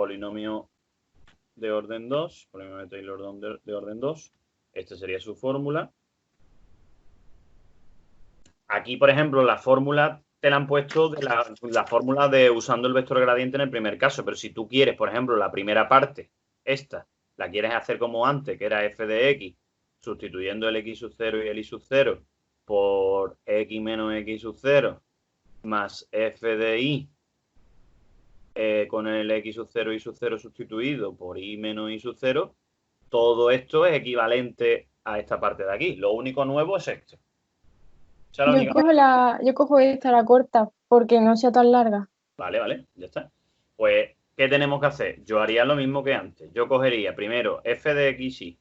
polinomio de orden 2, polinomio de Taylor de orden 2. Esta sería su fórmula. Aquí, por ejemplo, la fórmula te la han puesto de la fórmula de usando el vector gradiente en el primer caso, pero si tú quieres, por ejemplo, la primera parte, esta, la quieres hacer como antes, que era f de x, sustituyendo el x sub 0 y el y sub 0 por x menos x sub 0 más f de y con el x sub 0 y sub 0 sustituido por y menos y sub 0, todo esto es equivalente a esta parte de aquí. Lo único nuevo es esto. Yo cojo esta, la corta, porque no sea tan larga. Vale, ya está. Pues, ¿qué tenemos que hacer? Yo haría lo mismo que antes. Yo cogería primero f de x y.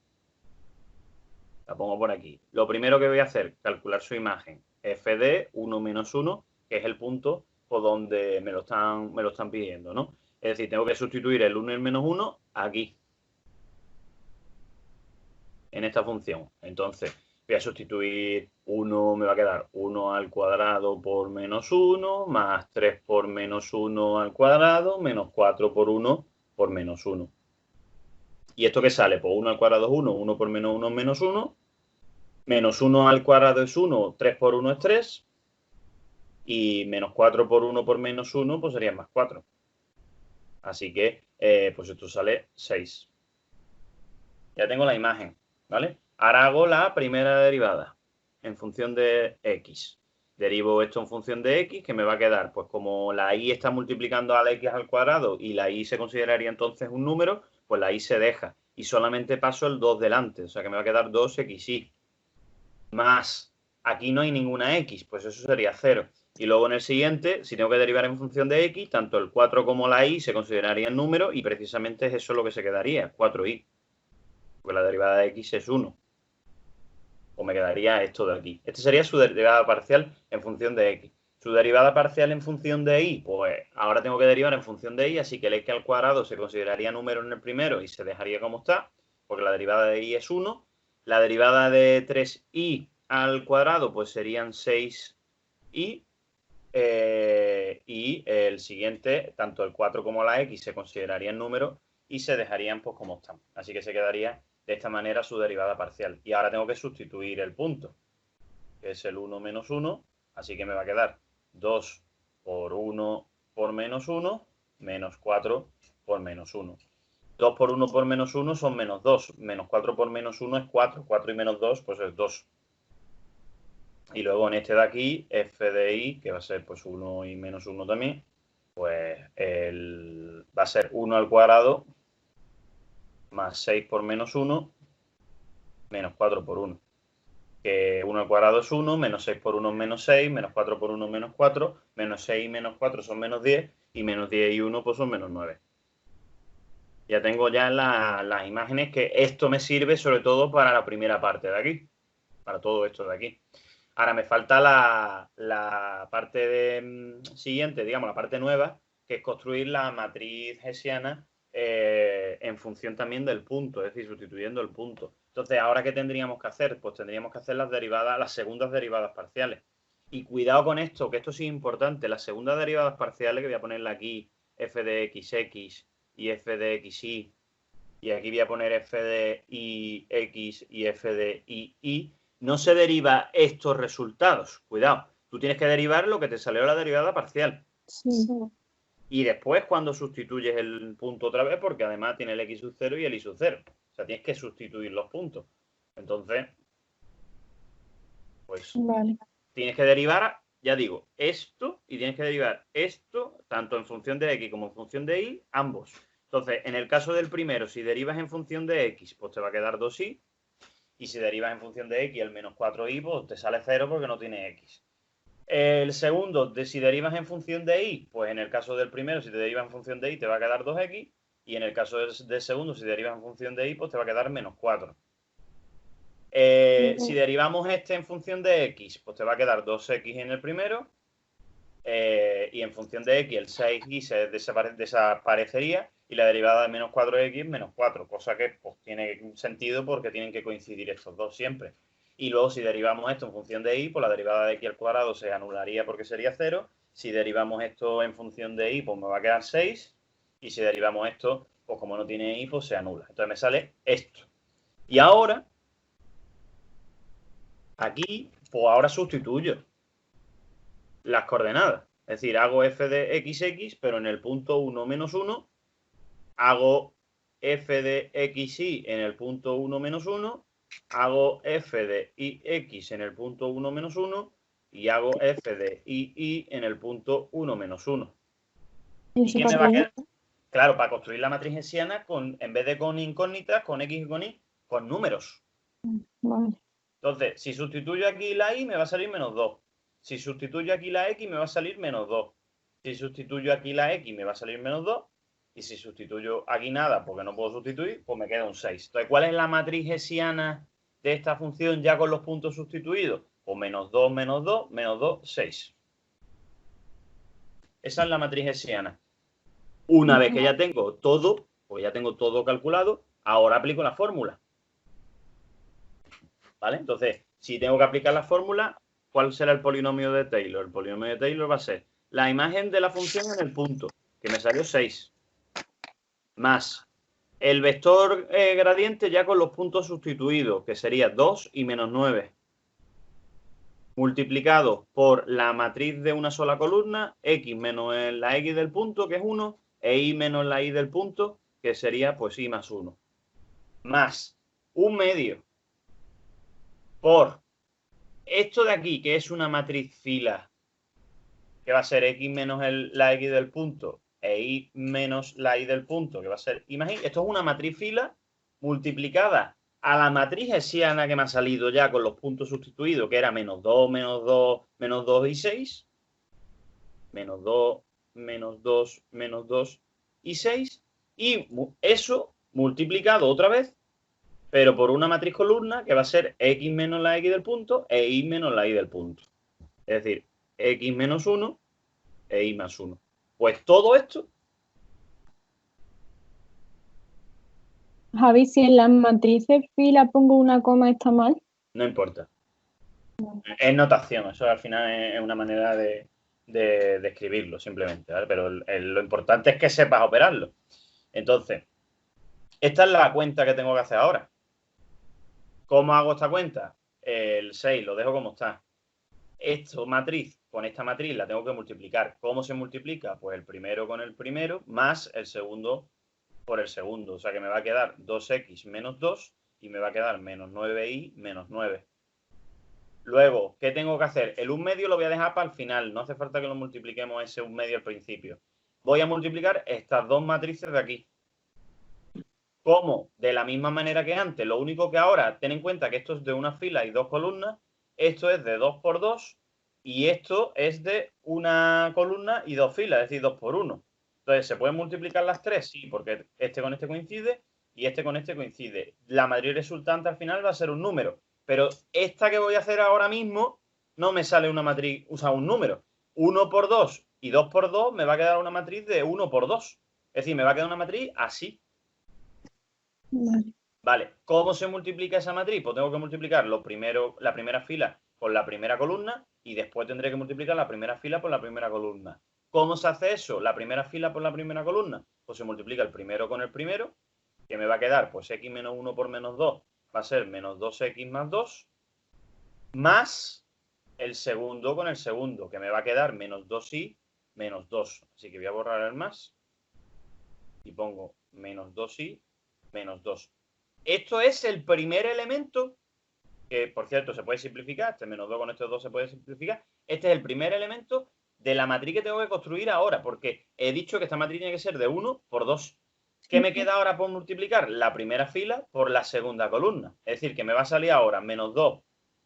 La pongo por aquí. Lo primero que voy a hacer, calcular su imagen. F de 1 menos 1, que es el punto por donde me lo están pidiendo, ¿no? Es decir, tengo que sustituir el 1 y el menos 1 aquí. En esta función. Entonces, voy a sustituir 1, me va a quedar 1 al cuadrado por menos 1, más 3 por menos 1 al cuadrado, menos 4 por 1 por menos 1. ¿Y esto qué sale? Pues 1 al cuadrado es 1, 1 por menos 1 es menos 1, menos 1 al cuadrado es 1, 3 por 1 es 3, y menos 4 por 1 por menos 1, pues sería más 4. Así que, pues esto sale 6. Ya tengo la imagen, ¿vale? Ahora hago la primera derivada en función de x. Derivo esto en función de x, que me va a quedar, pues como la y está multiplicando a la x al cuadrado y la y se consideraría entonces un número, pues la y se deja. Y solamente paso el 2 delante, o sea que me va a quedar 2xy. Más, aquí no hay ninguna x, pues eso sería 0. Y luego en el siguiente, si tengo que derivar en función de x, tanto el 4 como la y se considerarían números y precisamente es eso lo que se quedaría, 4y. Porque la derivada de x es 1. O me quedaría esto de aquí. Este sería su derivada parcial en función de x. Su derivada parcial en función de y, pues ahora tengo que derivar en función de y, así que el x al cuadrado se consideraría número en el primero y se dejaría como está, porque la derivada de y es 1. La derivada de 3y al cuadrado, pues serían 6y. Y el siguiente, tanto el 4 como la x se considerarían números y se dejarían pues como están. Así que se quedaría de esta manera su derivada parcial. Y ahora tengo que sustituir el punto, que es el 1 menos 1. Así que me va a quedar 2 por 1 por menos 1, menos 4 por menos 1. 2 por 1 por menos 1 son menos 2. Menos 4 por menos 1 es 4. 4 y menos 2 pues es 2. Y luego en este de aquí, f de y, que va a ser pues 1 y menos 1 también, pues va a ser 1 al cuadrado más 6 por menos 1, menos 4 por 1. Que 1 al cuadrado es 1, menos 6 por 1 es menos 6, menos 4 por 1 menos 4, menos 6 y menos 4 son menos 10, y menos 10 y 1 pues son menos 9. Ya tengo ya las imágenes, que esto me sirve sobre todo para la primera parte de aquí, para todo esto de aquí. Ahora me falta la parte siguiente, digamos, la parte nueva, que es construir la matriz hessiana en función también del punto, es decir, sustituyendo el punto. Entonces, ¿ahora qué tendríamos que hacer? Pues tendríamos que hacer las segundas derivadas parciales. Y cuidado con esto, que esto sí es importante. Las segundas derivadas parciales, que voy a ponerle aquí f de xx y f de xy, y aquí voy a poner f de ix y f de y, no se deriva estos resultados. Cuidado, tú tienes que derivar lo que te salió la derivada parcial. Sí. Y después cuando sustituyes el punto otra vez, porque además tiene el x sub 0 y el y sub 0. O sea, tienes que sustituir los puntos. Entonces, pues Vale. tienes que derivar, ya digo, esto, y tienes que derivar esto, tanto en función de x como en función de y, ambos. Entonces, en el caso del primero, si derivas en función de x, pues te va a quedar 2y. Y si derivas en función de x, el menos 4y, pues te sale 0 porque no tiene x. El segundo, si derivas en función de y, pues en el caso del primero, si te derivas en función de y, te va a quedar 2x. Y en el caso del segundo, si derivas en función de y, pues te va a quedar menos 4. Si derivamos este en función de x, pues te va a quedar 2x en el primero. Y en función de x, el 6y se desaparecería. Y la derivada de menos 4x es menos 4. Cosa que pues, tiene sentido porque tienen que coincidir estos dos siempre. Y luego si derivamos esto en función de y, pues la derivada de x al cuadrado se anularía porque sería 0. Si derivamos esto en función de y, pues me va a quedar 6. Y si derivamos esto, pues como no tiene i, pues se anula. Entonces me sale esto. Y ahora, aquí, pues ahora sustituyo las coordenadas. Es decir, hago f de xx, pero en el punto 1 menos 1, hago f de xy en el punto 1 menos 1, hago f de ix en el punto 1 menos 1 y hago f de ii en el punto 1 menos 1. ¿Y qué me va a quedar? Claro, para construir la matriz hessiana, en vez de con incógnitas, con x y con y, con números. Vale. Entonces, si sustituyo aquí la y, me va a salir menos 2. Si sustituyo aquí la x, me va a salir menos 2. Si sustituyo aquí la x, me va a salir menos 2. Y si sustituyo aquí nada, porque no puedo sustituir, pues me queda un 6. Entonces, ¿cuál es la matriz hessiana de esta función ya con los puntos sustituidos? Pues menos 2, menos 2, menos 2, 6. Esa es la matriz hessiana. Una vez que ya tengo todo, pues ya tengo todo calculado, ahora aplico la fórmula. ¿Vale? Entonces, si tengo que aplicar la fórmula, ¿cuál será el polinomio de Taylor? El polinomio de Taylor va a ser la imagen de la función en el punto, que me salió 6, más el vector gradiente ya con los puntos sustituidos, que sería 2 y menos 9, multiplicado por la matriz de una sola columna, x menos la x del punto, que es 1, e y menos la y del punto, que sería pues y más 1, más un medio por esto de aquí, que es una matriz fila, que va a ser x menos la x del punto, e y menos la y del punto, que va a ser, imagínate, esto es una matriz fila multiplicada a la matriz hessiana que me ha salido ya con los puntos sustituidos, que era menos 2, menos 2, menos 2 y 6, menos 2, menos 2, menos 2 y 6, y eso multiplicado otra vez, pero por una matriz columna que va a ser x menos la x del punto e y menos la y del punto. Es decir, x menos 1 e y más 1. Pues todo esto... Javi, si en las matrices fila pongo una coma, ¿está mal? No importa. Es notación, eso al final es una manera de escribirlo simplemente, ¿vale? Pero lo importante es que sepas operarlo. Entonces, esta es la cuenta que tengo que hacer ahora. ¿Cómo hago esta cuenta? El 6 lo dejo como está. Esto matriz, con esta matriz la tengo que multiplicar. ¿Cómo se multiplica? Pues el primero con el primero más el segundo por el segundo. O sea que me va a quedar 2x menos 2 y me va a quedar menos 9y menos 9. Luego, ¿qué tengo que hacer? El 1 medio lo voy a dejar para el final. No hace falta que lo multipliquemos ese 1 medio al principio. Voy a multiplicar estas dos matrices de aquí. ¿Cómo? De la misma manera que antes. Lo único que ahora, ten en cuenta que esto es de una fila y dos columnas. Esto es de 2 por 2 y esto es de una columna y dos filas, es decir, 2 por 1. Entonces, ¿se pueden multiplicar las tres? Sí, porque este con este coincide y este con este coincide. La matriz resultante al final va a ser un número. Pero esta que voy a hacer ahora mismo no me sale una matriz, o sea, un número. 1 por 2 y 2 por 2 me va a quedar una matriz de 1 por 2. Es decir, me va a quedar una matriz así. Vale, ¿cómo se multiplica esa matriz? Pues tengo que multiplicar la primera fila por la primera columna y después tendré que multiplicar la primera fila por la primera columna. ¿Cómo se hace eso? La primera fila por la primera columna. Pues se multiplica el primero con el primero, que me va a quedar, pues x menos 1 por menos 2 va a ser menos 2x más 2, más el segundo con el segundo, que me va a quedar menos 2y menos 2. Así que voy a borrar el más y pongo menos 2y menos 2. Esto es el primer elemento, que por cierto se puede simplificar, este menos 2 con estos 2 se puede simplificar. Este es el primer elemento de la matriz que tengo que construir ahora, porque he dicho que esta matriz tiene que ser de 1 por 2. ¿Qué me queda ahora por multiplicar? La primera fila por la segunda columna. Es decir, que me va a salir ahora menos 2, o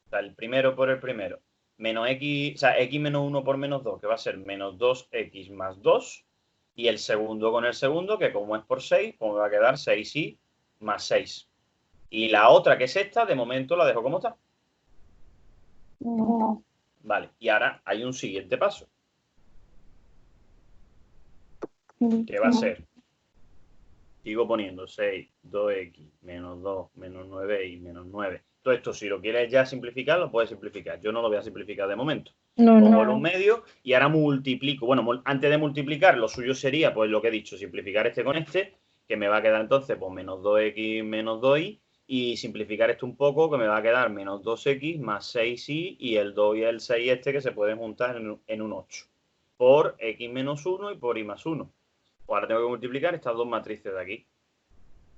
sea, el primero por el primero, menos x, o sea, x menos 1 por menos 2, que va a ser menos 2x más 2, y el segundo con el segundo, que como es por 6, pues me va a quedar 6y más 6. Y la otra, que es esta, de momento la dejo como está. No. Vale, y ahora hay un siguiente paso, que va a ser, sigo poniendo 6, 2x, menos 2, menos 9y, menos 9. Todo esto, si lo quieres ya simplificar, lo puedes simplificar. Yo no lo voy a simplificar de momento. No, Pongo el no. 1 medio y ahora multiplico. Bueno, antes de multiplicar, lo suyo sería, pues lo que he dicho, simplificar este con este, que me va a quedar entonces, pues menos 2x menos 2y, y simplificar esto un poco, que me va a quedar menos 2x más 6y, y el 2 y el 6 este que se pueden juntar en un 8. Por x menos 1 y por y más 1. Ahora tengo que multiplicar estas dos matrices de aquí.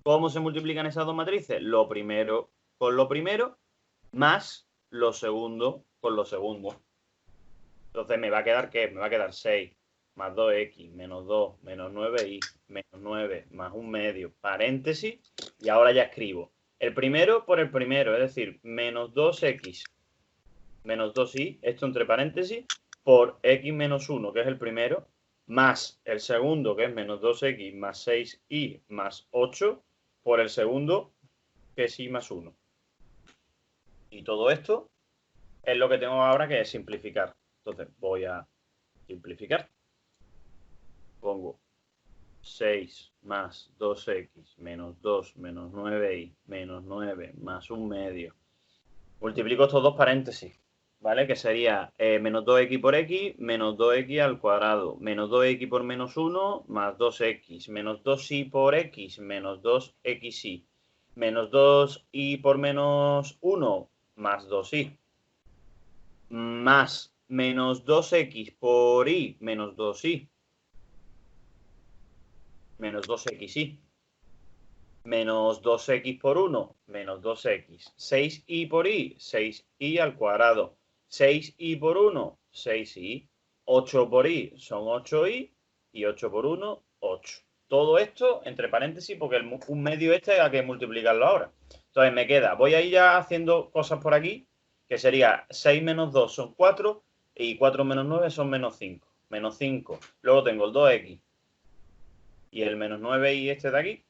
¿Cómo se multiplican esas dos matrices? Lo primero con lo primero, más lo segundo con lo segundo. Entonces me va a quedar, ¿qué? Me va a quedar 6 más 2x menos 2 menos 9y menos 9 más un medio, paréntesis, y ahora ya escribo el primero por el primero, es decir, menos 2x menos 2y, esto entre paréntesis, por x menos 1, que es el primero, más el segundo, que es menos 2x más 6y más 8, por el segundo, que es y más 1. Y todo esto es lo que tengo ahora que simplificar. Entonces voy a simplificar. Pongo 6 más 2x menos 2 menos 9y menos 9 más un medio. Multiplico estos dos paréntesis, ¿vale? Que sería menos 2x por x menos 2x al cuadrado, menos 2x por menos 1 más 2x, menos 2y por x menos 2xy, menos 2y por menos 1 más 2y, más menos 2x por y menos 2y, menos 2xy, menos 2x por 1, menos 2x, 6y por y, 6y al cuadrado, 6y por 1, 6y, 8 por y son 8y, y 8 por 1, 8. Todo esto entre paréntesis porque un medio este hay que multiplicarlo ahora. Entonces me queda, voy a ir ya haciendo cosas por aquí, que sería 6 menos 2 son 4, y 4 menos 9 son menos 5. Menos 5. Luego tengo el 2x y el menos 9y este de aquí,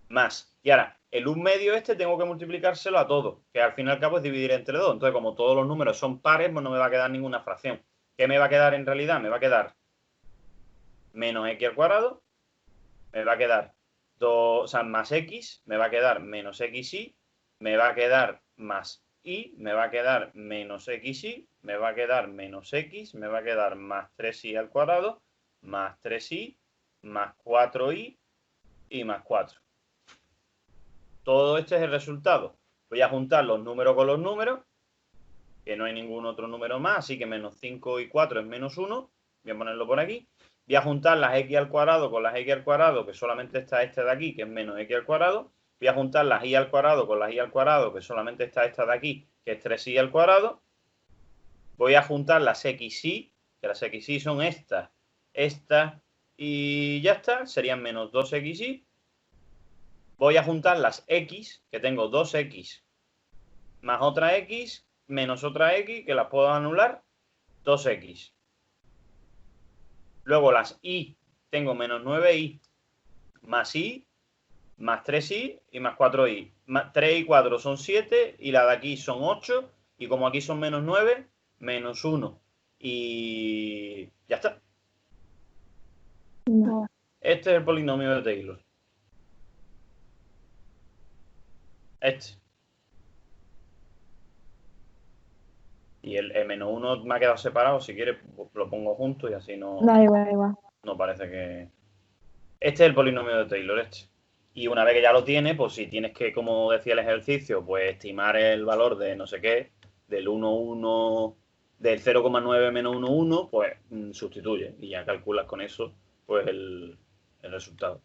más. Y ahora, el 1 medio este tengo que multiplicárselo a todo, que al fin y al cabo es dividir entre 2. Entonces, como todos los números son pares, pues no me va a quedar ninguna fracción. ¿Qué me va a quedar en realidad? Me va a quedar menos x al cuadrado, me va a quedar 2, o sea, más x, me va a quedar menos xy, me va a quedar más y, me va a quedar menos xy, me va a quedar menos x, me va a quedar más 3y al cuadrado, más 3y, más 4y y más 4. Todo este es el resultado. Voy a juntar los números con los números, que no hay ningún otro número más, así que menos 5 y 4 es menos 1. Voy a ponerlo por aquí. Voy a juntar las x al cuadrado con las x al cuadrado, que solamente está este de aquí, que es menos x al cuadrado. Voy a juntar las y al cuadrado con las y al cuadrado, que solamente está esta de aquí, que es 3y al cuadrado. Voy a juntar las xy, que las xy son estas, estas y ya está, serían menos 2xy. Voy a juntar las x, que tengo 2x más otra x menos otra x, que las puedo anular, 2x. Luego las y, tengo menos 9y más y más 3y y más 4y. 3 y 4 son 7 y la de aquí son 8 y como aquí son menos 9, menos 1. Y ya está. No. Este es el polinomio de Taylor. Este. Y el menos 1 me ha quedado separado. Si quieres, lo pongo junto y así no, Da igual, da igual. no parece que... Este es el polinomio de Taylor, este. Y una vez que ya lo tienes, pues si tienes que, como decía el ejercicio, pues estimar el valor de no sé qué, del 1,1, del 0,9 menos 1,1, pues sustituye y ya calculas con eso pues el resultado.